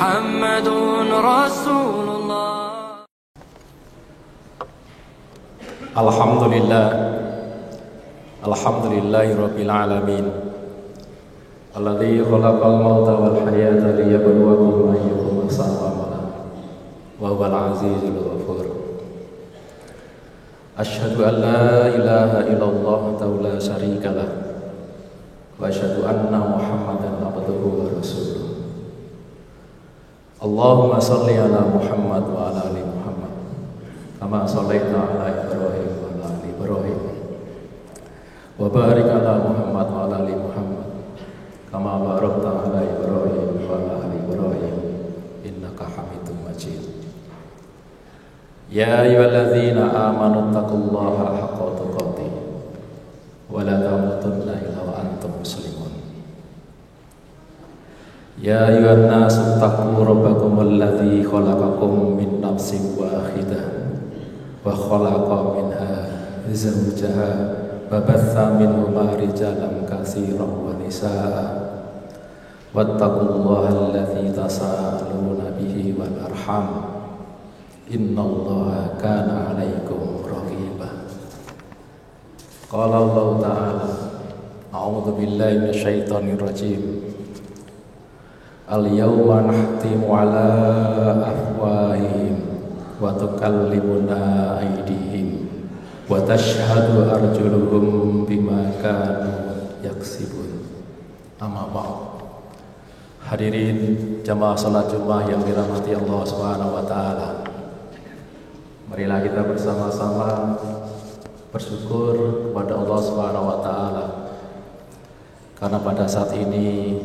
محمد رسول الله. Alhamdulillah, alhamdulillahi rabbil alamin, alladzi khalaqal mauta wal hayata liyabluwakum ayyukum ahsanu amala, wa huwal azizul ghafur. Asyhadu an la ilaha illallah wahdahu la syarikalah, wa asyhadu anna Muhammadan abduhu wa rasuluh. Allahumma shalli ala Muhammad wa ala ali Muhammad kama shallaita ala Ibrahim wa ala ali Ibrahim, wa barik ala Muhammad wa ala ali Muhammad kama barakta ala Ibrahim wa ala ali Ibrahim innaka Hamidum Majid. Ya ayyuhalladzina amanu taqullaha haqqa tuqatih wa la tamutunna illa wa antum muslimun. Ya ayyuhan nasu taqu rabbakum alladzi khalaqakum min nafsin wahidah wa khalaqa minha zawjaha wa batha minhuma rijalan katsiran wa nisaa wattaqullaha alladzi tasaaluna bihi wal arham innallaha kana 'alaikum raqiba. Qala Allah ta'ala a'udzu billahi minasyaitonir rajim. Al-yawma nahtimu ala afwahihim wa tukallimuna aydihim wa tashhadu arjuluhum bima kanu yaksibun. Amma ba'd. Hadirin jamaah salat Jumat yang dirahmati Allah Subhanahu wa taala. Marilah kita bersama-sama bersyukur kepada Allah Subhanahu wa taala karena pada saat ini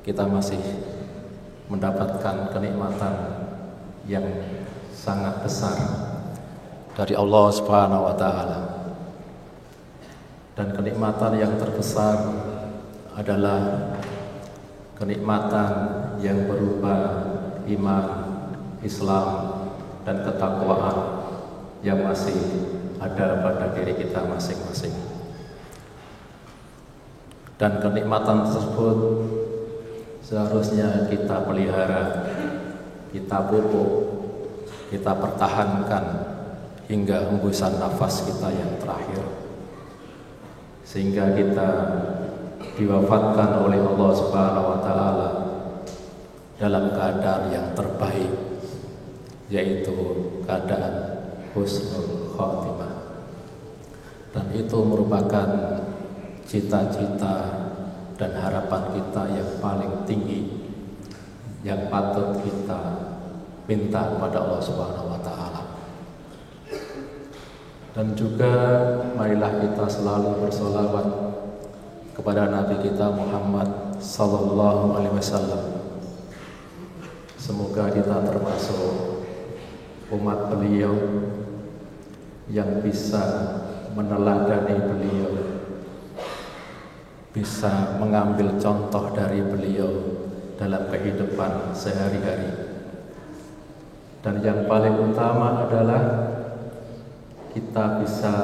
kita masih mendapatkan kenikmatan yang sangat besar dari Allah Subhanahu wa taala. Dan kenikmatan yang terbesar adalah kenikmatan yang berupa iman, Islam, dan ketakwaan yang masih ada pada diri kita masing-masing. Dan kenikmatan tersebut seharusnya kita pelihara, kita pupuk, kita pertahankan hingga hembusan nafas kita yang terakhir, sehingga kita diwafatkan oleh Allah Subhanahu wa taala dalam keadaan yang terbaik, yaitu keadaan husnul khotimah. Dan itu merupakan cita-cita dan harapan kita yang paling tinggi yang patut kita minta kepada Allah Subhanahu wa taala. Dan juga marilah kita selalu bersolawat kepada Nabi kita Muhammad sallallahu alaihi wasallam. Semoga kita termasuk umat beliau yang bisa meneladani beliau, bisa mengambil contoh dari beliau dalam kehidupan sehari-hari. Dan yang paling utama adalah kita bisa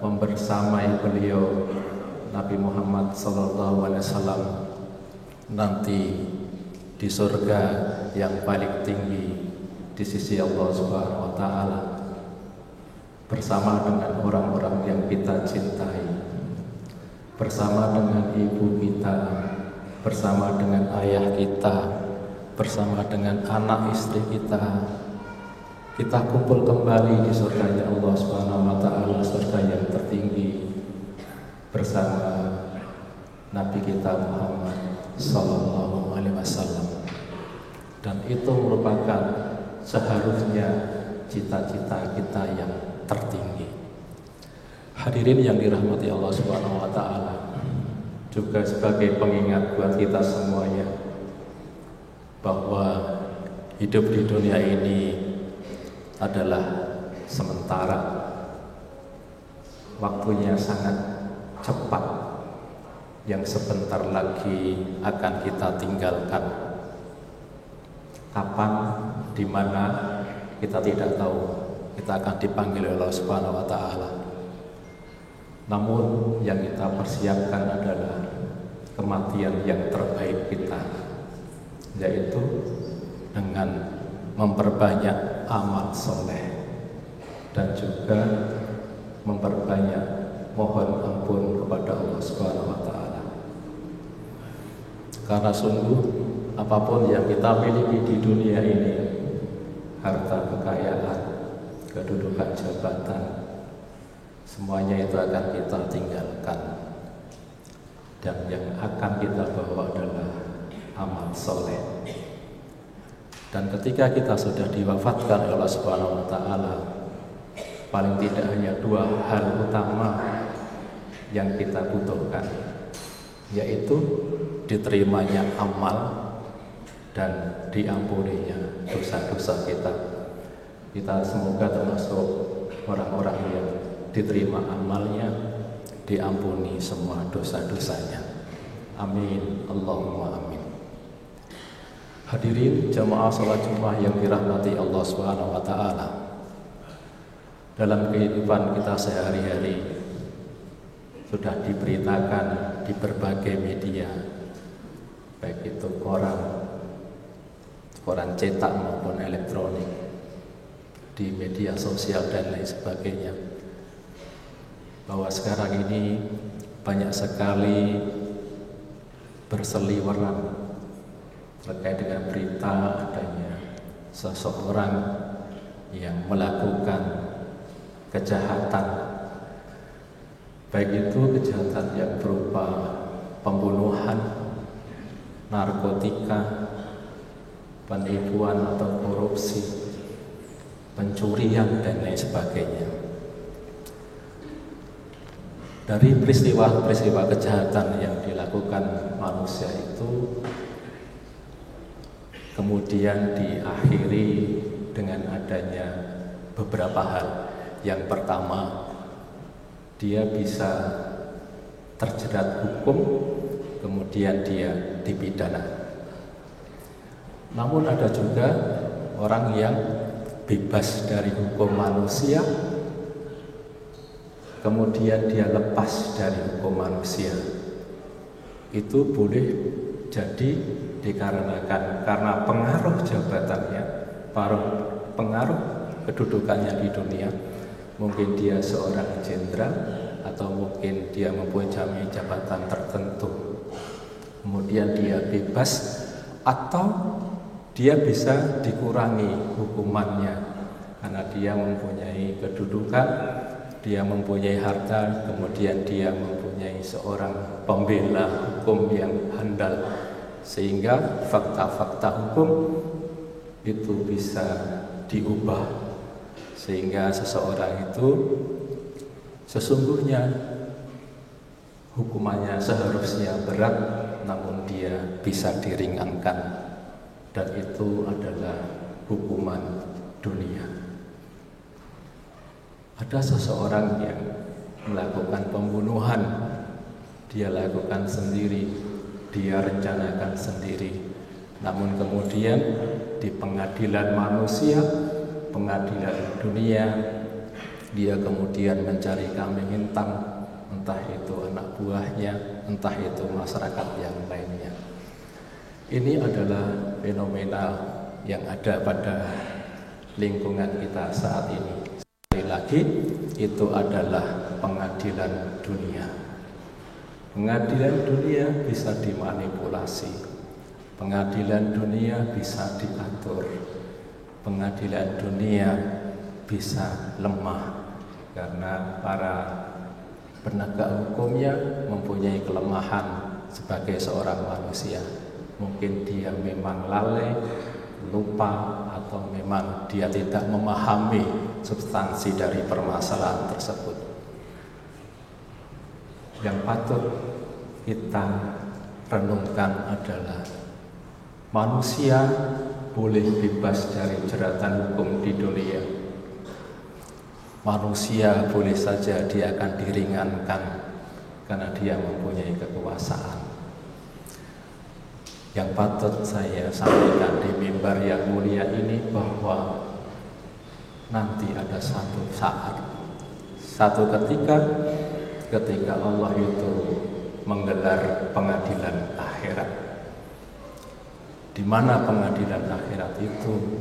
membersamai beliau Nabi Muhammad SAW nanti di surga yang paling tinggi di sisi Allah Subhanahu wa taala, bersama dengan orang-orang yang kita cintai, bersama dengan ibu kita, bersama dengan ayah kita, bersama dengan anak istri kita. Kita kumpul kembali di surganya Allah Subhanahu wa taala, surga yang tertinggi, bersama Nabi kita Muhammad sallallahu alaihi wasallam. Dan itu merupakan seharusnya cita-cita kita yang tertinggi. Hadirin yang dirahmati Allah Subhanahu wa taala, juga sebagai pengingat buat kita semuanya bahwa hidup di dunia ini adalah sementara. Waktunya sangat cepat, yang sebentar lagi akan kita tinggalkan. Kapan, di mana, kita tidak tahu. Kita akan dipanggil oleh Allah Subhanahu wa taala. Namun yang kita persiapkan adalah kematian yang terbaik kita, yaitu dengan memperbanyak amal soleh dan juga memperbanyak mohon ampun kepada Allah Subhanahu wa Ta'ala. Karena sungguh apapun yang kita miliki di dunia ini, harta kekayaan, kedudukan jabatan, semuanya itu akan kita tinggalkan, dan yang akan kita bawa adalah amal soleh. Dan ketika kita sudah diwafatkan oleh Allah Subhanahu wa Ta'ala, paling tidak hanya dua hal utama yang kita butuhkan, yaitu diterimanya amal dan diampuninya dosa-dosa kita. Kita semoga termasuk orang-orang yang diterima amalnya, diampuni semua dosa-dosanya. Amin, Allahumma amin. Hadirin jamaah salat Jumat yang dirahmati Allah Subhanahu wa Ta'ala. Dalam kehidupan kita sehari-hari sudah diberitakan di berbagai media, baik itu koran cetak maupun elektronik, di media sosial dan lain sebagainya, bahwa sekarang ini banyak sekali berseliweran terkait dengan berita adanya seseorang yang melakukan kejahatan, baik itu kejahatan yang berupa pembunuhan, narkotika, penipuan atau korupsi, pencurian dan lain sebagainya. Dari peristiwa-peristiwa kejahatan yang dilakukan manusia itu kemudian diakhiri dengan adanya beberapa hal. Yang pertama, dia bisa terjerat hukum, kemudian dia dipidana. Namun ada juga orang yang bebas dari hukum manusia, kemudian dia lepas dari hukum manusia. Itu boleh jadi dikarenakan karena pengaruh jabatannya, pengaruh kedudukannya di dunia. Mungkin dia seorang jenderal atau mungkin dia mempunyai jabatan tertentu, kemudian dia bebas, atau dia bisa dikurangi hukumannya karena dia mempunyai kedudukan, dia mempunyai harta, kemudian dia mempunyai seorang pembela hukum yang handal, sehingga fakta-fakta hukum itu bisa diubah, sehingga seseorang itu sesungguhnya hukumannya seharusnya berat, namun dia bisa diringankan, dan itu adalah hukuman dunia. Ada seseorang yang melakukan pembunuhan, dia lakukan sendiri, dia rencanakan sendiri, namun kemudian di pengadilan manusia, pengadilan dunia, dia kemudian mencari kambing hitam, entah itu anak buahnya, entah itu masyarakat yang lainnya. Ini adalah fenomena yang ada pada lingkungan kita saat ini. Sekali lagi, itu adalah pengadilan dunia. Pengadilan dunia bisa dimanipulasi, pengadilan dunia bisa diatur, pengadilan dunia bisa lemah karena para penegak hukumnya mempunyai kelemahan sebagai seorang manusia. Mungkin dia memang lalai, lupa, atau memang dia tidak memahami substansi dari permasalahan tersebut. Yang patut kita renungkan adalah manusia boleh bebas dari jeratan hukum di dunia. Manusia boleh saja dia akan diringankan karena dia mempunyai kekuasaan. Yang patut saya sampaikan di mimbar yang mulia ini bahwa nanti ada satu saat, satu ketika Allah itu menggelar pengadilan akhirat. di mana pengadilan akhirat itu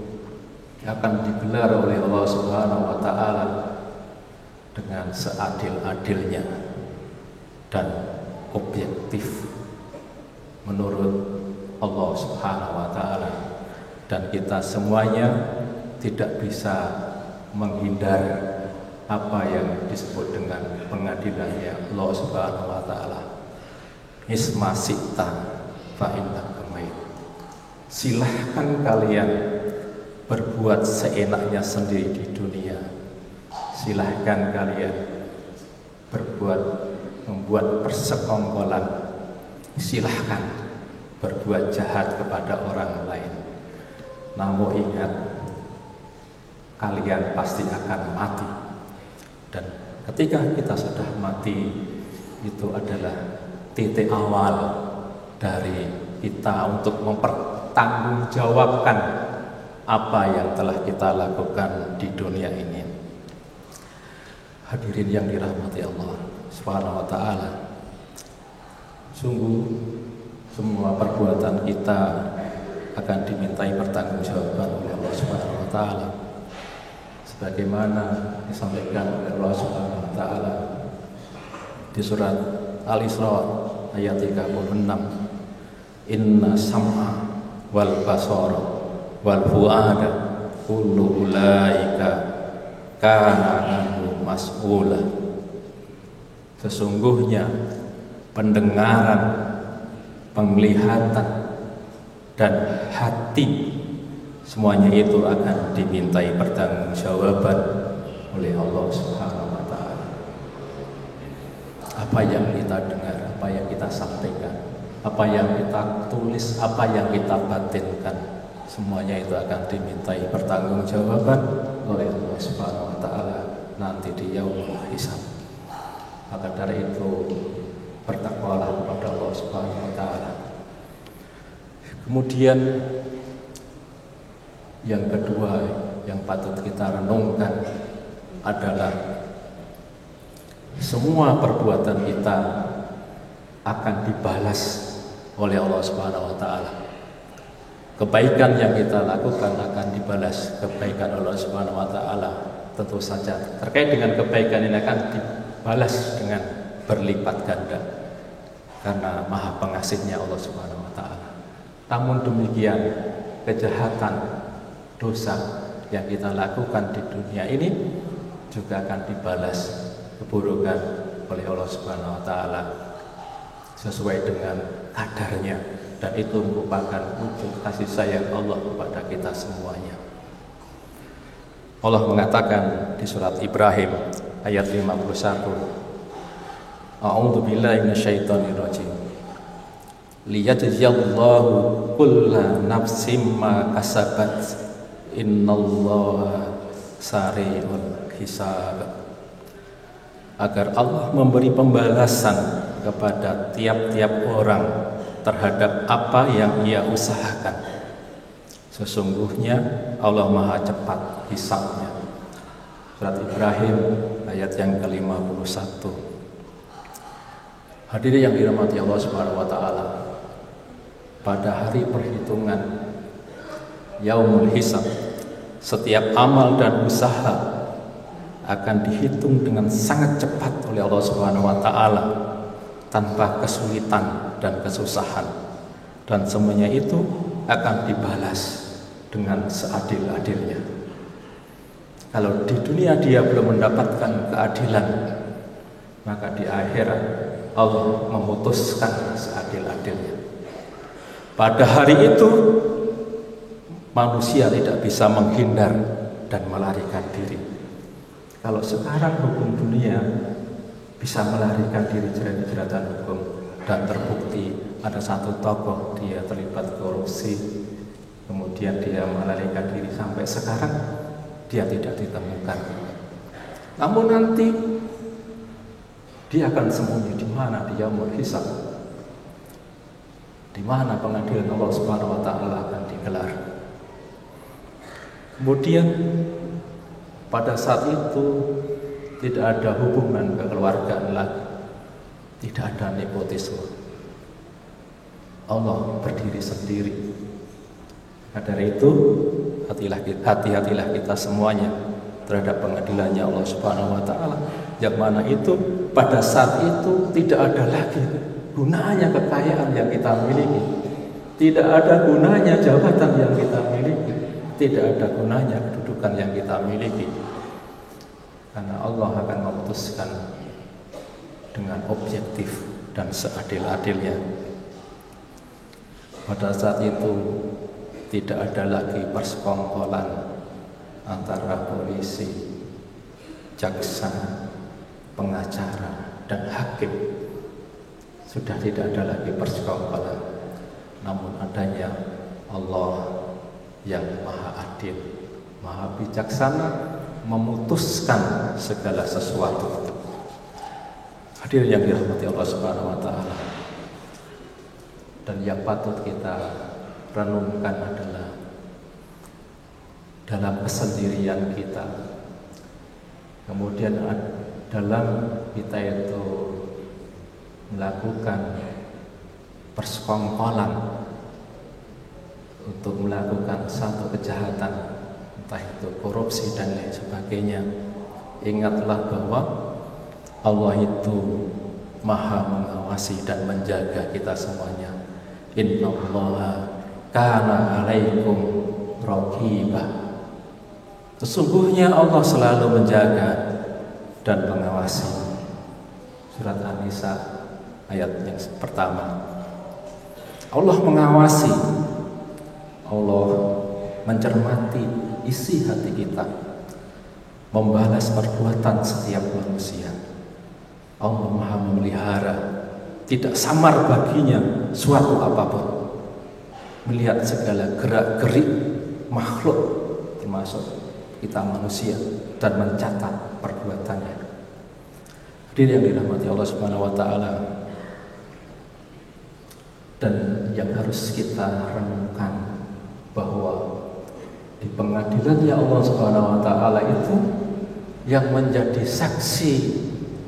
akan digelar oleh Allah Subhanahu wa taala dengan seadil-adilnya dan objektif menurut Allah Subhanahu wa taala, dan kita semuanya tidak bisa menghindar apa yang disebut dengan pengadilannya Allah Subhanahu wa taala. Isma sita fa innaka mayit. Silahkan kalian berbuat seenaknya sendiri di dunia. Silahkan kalian membuat persekongkolan. Silahkan berbuat jahat kepada orang lain. Namun ingat, kalian pasti akan mati. Dan ketika kita sudah mati, itu adalah titik awal dari kita untuk mempertanggungjawabkan apa yang telah kita lakukan di dunia ini. Hadirin yang dirahmati Allah Subhanahu wa taala, sungguh semua perbuatan kita akan dimintai pertanggungjawaban oleh Allah Subhanahu wa taala, sebagaimana disampaikan oleh Allah Subhanahu wa taala di surat Al-Isra ayat 36. Inna sam'a wal basara wal fuada kullu ulaika kana anhu mas'ula. Sesungguhnya pendengaran, penglihatan, dan hati, semuanya itu akan dimintai pertanggungjawaban oleh Allah Subhanahu wa taala. Apa yang kita dengar, apa yang kita sampaikan, apa yang kita tulis, apa yang kita batinkan, semuanya itu akan dimintai pertanggungjawaban oleh Allah Subhanahu wa taala nanti di yaumul hisab. Maka dari itu bertakwalah kepada Allah Subhanahu wa taala. Kemudian yang kedua yang patut kita renungkan adalah semua perbuatan kita akan dibalas oleh Allah Subhanahu wa taala. Kebaikan yang kita lakukan akan dibalas kebaikan Allah Subhanahu wa taala. Tentu saja terkait dengan kebaikan ini akan dibalas dengan berlipat ganda karena Maha Pengasihnya Allah Subhanahu wa taala. Namun demikian, kejahatan, dosa yang kita lakukan di dunia ini juga akan dibalas keburukan oleh Allah Subhanahu wa taala sesuai dengan kadarnya, dan itu merupakan wujud kasih sayang Allah kepada kita semuanya. Allah mengatakan di surat Ibrahim ayat 51, A'udzu billahi minasyaitonir rajim. Liyajziyallahu kulla nafsin ma kasabat innallaha sari'ul hisab. Agar Allah memberi pembalasan kepada tiap-tiap orang terhadap apa yang ia usahakan. Sesungguhnya Allah Maha cepat hisabnya. Surat Ibrahim ayat yang ke-51. Hadirin yang dirahmati Allah Subhanahu wa taala, pada hari perhitungan yaumul hisab, setiap amal dan usaha akan dihitung dengan sangat cepat oleh Allah Subhanahu wa taala tanpa kesulitan dan kesusahan, dan semuanya itu akan dibalas dengan seadil-adilnya. Kalau di dunia dia belum mendapatkan keadilan, maka di akhirat Allah memutuskan seadil-adilnya. Pada hari itu manusia tidak bisa menghindar dan melarikan diri. Kalau sekarang hukum dunia bisa melarikan diri jerat-jeratan hukum, dan terbukti ada satu tokoh dia terlibat korupsi, kemudian dia melarikan diri, sampai sekarang dia tidak ditemukan. Namun nanti dia akan sembunyi di mana? Di yaumul hisab, di mana pengadilan Allah Subhanahu wa taala akan digelar. Kemudian pada saat itu tidak ada hubungan kekeluargaan lagi, tidak ada nepotisme. Allah berdiri sendiri Dari itu hati-hatilah kita semuanya terhadap pengadilannya Allah Subhanahu wa taala, yang mana itu pada saat itu tidak ada lagi gunanya kekayaan yang kita miliki, tidak ada gunanya jabatan yang kita miliki, tidak ada gunanya kedudukan yang kita miliki, karena Allah akan memutuskan dengan objektif dan seadil-adilnya. Pada saat itu tidak ada lagi persekongkolan antara polisi, jaksa, pengacara, dan hakim. Sudah tidak ada lagi persekongkolan, namun adanya Allah yang maha adil, maha bijaksana, memutuskan segala sesuatu. Hadirin yang dirahmati Allah Subhanahu wa taala. Dan yang patut kita renungkan adalah dalam kesendirian kita, kemudian dalam kita itu melakukan persekongkolan untuk melakukan satu kejahatan, entah itu korupsi dan lain sebagainya, ingatlah bahwa Allah itu maha mengawasi dan menjaga kita semuanya. Innallaha kana alaikum raqibah. Sesungguhnya Allah selalu menjaga dan mengawasi. Surat An-Nisa ayat yang pertama. Allah mengawasi, Allah mencermati isi hati kita, membalas perbuatan setiap manusia. Allah maha memelihara, tidak samar baginya suatu apapun, melihat segala gerak-gerik makhluk termasuk kita manusia dan mencatat perbuatannya. Hadirin yang dirahmati Allah Subhanahu wa taala, dan yang harus kita renungkan bahwa di pengadilannya Allah Subhanahu wa taala itu yang menjadi saksi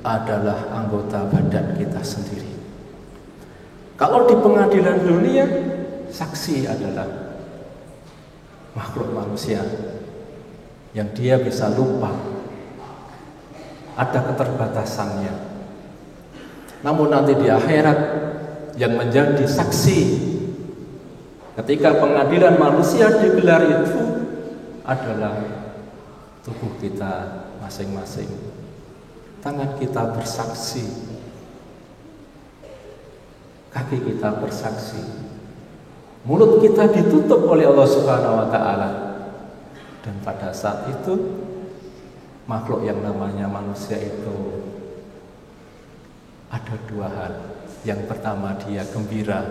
adalah anggota badan kita sendiri. Kalau di pengadilan dunia, saksi adalah makhluk manusia yang dia bisa lupa, ada keterbatasannya. Namun nanti di akhirat yang menjadi saksi ketika pengadilan manusia digelar itu adalah tubuh kita masing-masing. Tangan kita bersaksi, kaki kita bersaksi, mulut kita ditutup oleh Allah Subhanahu wa taala. Dan pada saat itu makhluk yang namanya manusia itu ada dua hal. Yang pertama, dia gembira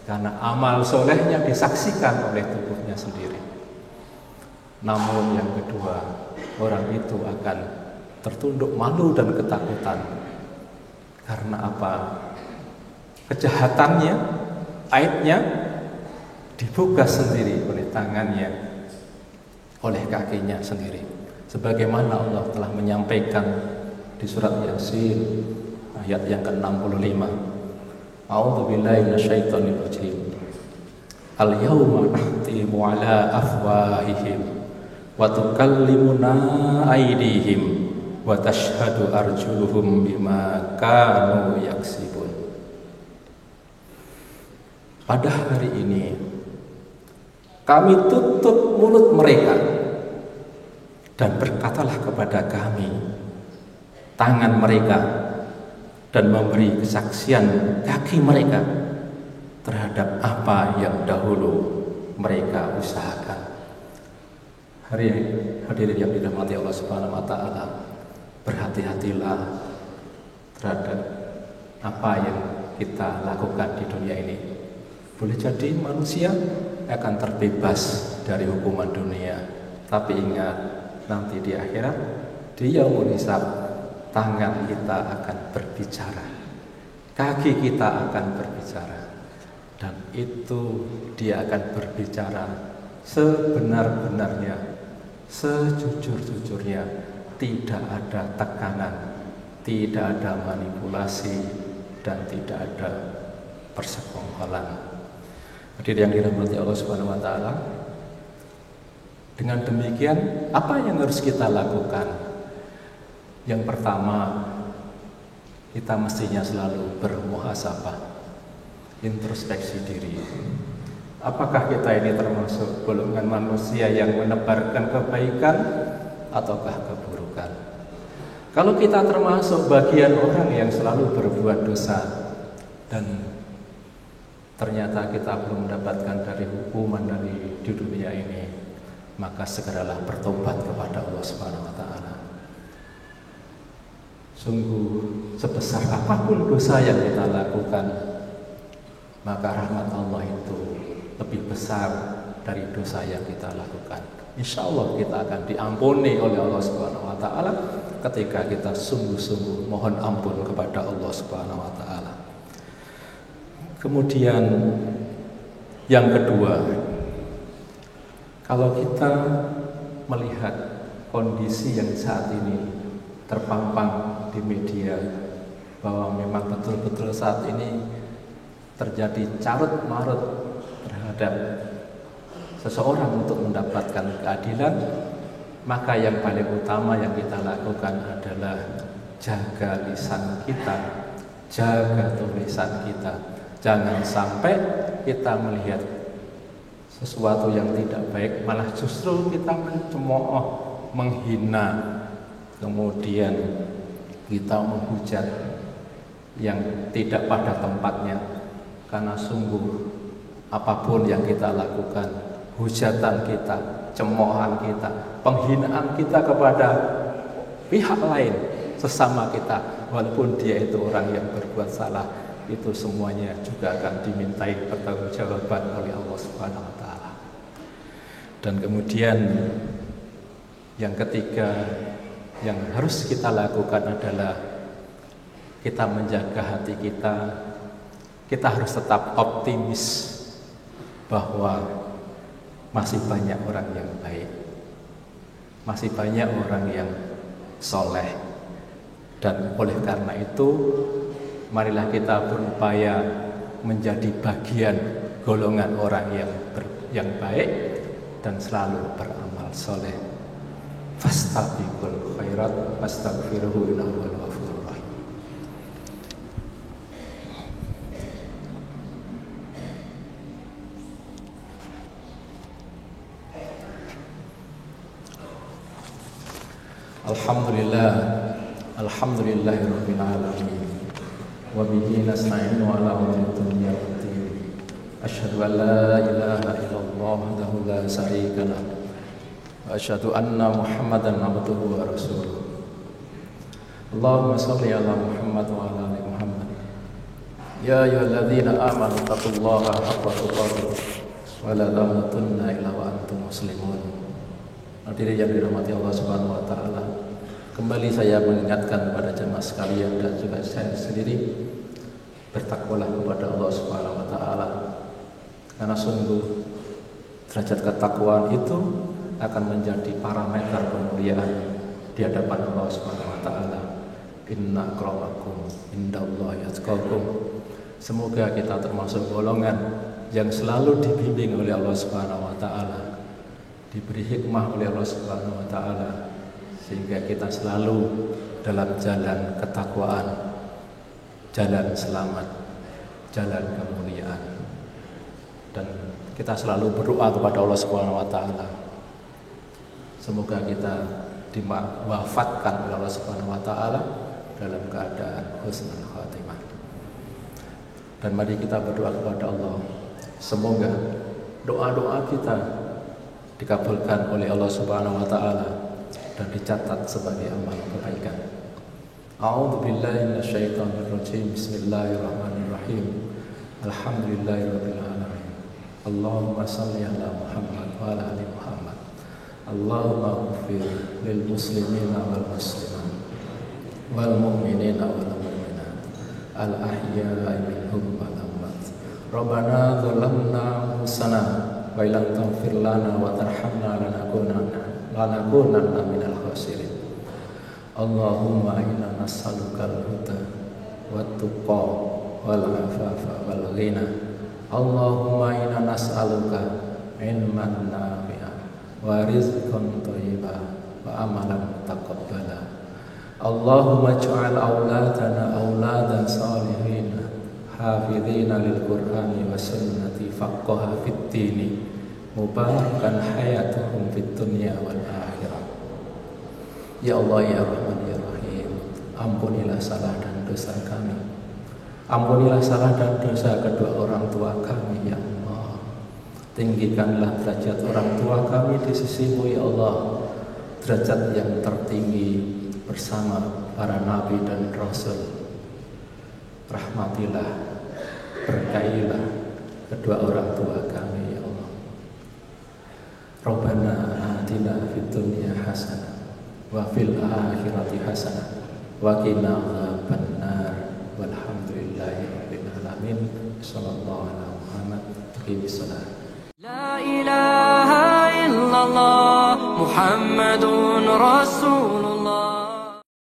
karena amal solehnya disaksikan oleh tubuhnya sendiri. Namun yang kedua, orang itu akan tertunduk malu dan ketakutan. Karena apa? Kejahatannya, aibnya dibuka sendiri oleh tangannya, oleh kakinya sendiri. Sebagaimana Allah telah menyampaikan di surat Yasin ayat yang ke-65. A'udzubillahi minasyaitonir rajim. Al-yauma nahtimu ala afwahihim wa tukallimuna aydihim wa tashhadu arjuluhum bima kanu yaksibun. Pada hari ini kami tutup mulut mereka dan berkatalah kepada kami tangan mereka, dan memberi kesaksian kaki mereka terhadap apa yang dahulu mereka usahakan. Hadirin yang dirahmati Allah Subhanahu wa taala, berhati-hatilah terhadap apa yang kita lakukan di dunia ini. Boleh jadi manusia akan terbebas dari hukuman dunia, tapi ingat, nanti di akhirat, di yaumul hisab, tangan kita akan berbicara, kaki kita akan berbicara, dan itu dia akan berbicara sebenar-benarnya, sejujur-jujurnya, tidak ada tekanan, tidak ada manipulasi, dan tidak ada persekongkolan. Hadirin yang dirahmati Allah Subhanahu wa taala. Dengan demikian, apa yang harus kita lakukan? Yang pertama, kita mestinya selalu bermuhasabah, introspeksi diri. Apakah kita ini termasuk golongan manusia yang menebarkan kebaikan ataukah keburukan? Kalau kita termasuk bagian orang yang selalu berbuat dosa dan ternyata kita belum mendapatkan dari hukuman di dunia ini, maka segeralah bertobat kepada Allah Subhanahu wa taala. Sungguh sebesar apapun dosa yang kita lakukan, maka rahmat Allah itu lebih besar dari dosa yang kita lakukan. Insya Allah kita akan diampuni oleh Allah Subhanahu wa taala ketika kita sungguh-sungguh mohon ampun kepada Allah Subhanahu wa taala. Kemudian yang kedua, kalau kita melihat kondisi yang saat ini terpampang di media bahwa memang betul-betul saat ini terjadi carut marut terhadap seseorang untuk mendapatkan keadilan, maka yang paling utama yang kita lakukan adalah jaga lisan kita, jaga tulisan kita. Jangan sampai kita melihat sesuatu yang tidak baik, malah justru kita mencemooh, menghina, kemudian kita menghujat yang tidak pada tempatnya. Karena sungguh apapun yang kita lakukan, hujatan kita, cemoohan kita, penghinaan kita kepada pihak lain, sesama kita, walaupun dia itu orang yang berbuat salah, itu semuanya juga akan dimintai pertanggungjawaban oleh Allah Subhanahu wa taala. Dan kemudian yang ketiga yang harus kita lakukan adalah kita menjaga hati kita. Kita harus tetap optimis bahwa masih banyak orang yang baik, masih banyak orang yang soleh. Dan oleh karena itu, marilah kita berupaya menjadi bagian golongan orang yang baik dan selalu beramal soleh. Fastabiqul khairat wastaghfiruhu innahu huwal ghafurur rahim. Alhamdulillahirabbil alamin. Wa bihi nasta'inu ala umuri dunya waddin. Asyhadu an la ilaha illallah wahdahu la syarika lah. Wa asyhadu anna Muhammadan abduhu wa rasuluh. Allahumma shalli ala Muhammad wa ala ali Muhammad. Ya ayyuhalladzina amanu taqullaha haqqa tuqatih wa la tamutunna illa wa antum muslimun. Hadirin yang dirahmati Allah Subhanahu wa taala, kembali saya mengingatkan kepada jemaah sekalian dan juga saya sendiri, bertakwalah kepada Allah Subhanahu wa taala. Karena sungguh derajat ketakwaan itu akan menjadi parameter kemuliaan di hadapan Allah Subhanahu wa taala. Inna akramakum indallahi atqakum. Semoga kita termasuk golongan yang selalu dibimbing oleh Allah Subhanahu wa taala, diberi hikmah oleh Allah Subhanahu wa taala, sehingga kita selalu dalam jalan ketakwaan, jalan selamat, jalan kemuliaan. Dan kita selalu berdoa kepada Allah Subhanahu wa taala, semoga kita diwafatkan oleh Allah Subhanahu wa taala dalam keadaan husnul khatimah. Dan mari kita berdoa kepada Allah, semoga doa-doa kita dikabulkan oleh Allah Subhanahu wa taala dan dicatat sebagai amal kebaikan. A'udzu billahi minasyaitonir rajim. Bismillahirrahmanirrahim. Alhamdulillahirabbil alamin. Allahumma shalli ala Muhammad wa ala ali Muhammad. Allahumma ighfir lil muslimina wal muslimat wal mu'minina wal mu'minat al ahya'i minhum wal amwat. Rabbana dzalamna anfusana wa illam taghfir lana wa tarhamna lanakunanna minal khasirin. Allahumma inna nas'alukal huda wat tuqa wal afafa wal ghina Allahumma inna nas'aluka ilman nafi'a wa rizqan thayyiban wa amalan mutaqabbala. Allahumma ij'al auladana auladan salihin hafidhina lil Qur'ani wa sunnati faqaha fid dini mubarakan hayatuhum fid dunya wal akhirah. Ya Allah ya Rahman ya Rahim, ampunilah salah dan dosa kami, ampunilah salah dan dosa kedua orang tua kami ya Allah. Tinggikanlah derajat orang tua kami di sisi-Mu ya Allah, derajat yang tertinggi bersama para nabi dan rasul. Rahmatilah, berkailah kedua orang tua kami ya Allah. Rabbana atina fid dunya hasanah wa fil akhirati hasanah wa qina adzabannar. Walhamdulillahi rabbil alamin. Sallallahu alaihi Muhammad. Qimissalah. La ilaha illallah Muhammadun Rasulullah.